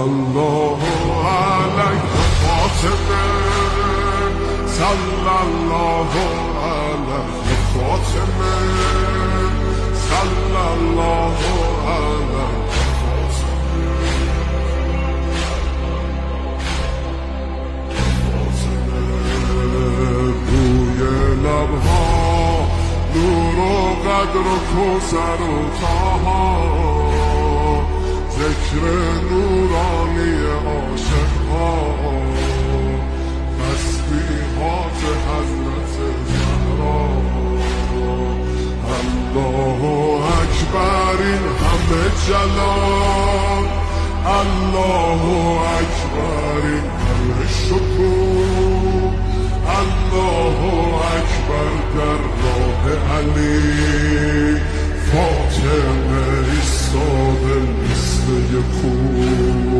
الله علیه فاطمه، صلی الله علیه فاطمه، صلی الله علیه لبها نور و قدر و کوثر و طاها، ذکر نورانی عاشقها، تسبیحات حضرت زهرا. الله اکبر این همه جلال، الله اکبر این همه شکوه، الله اکبر در راه علی، فاطمه ایستاده مثل یک کوه.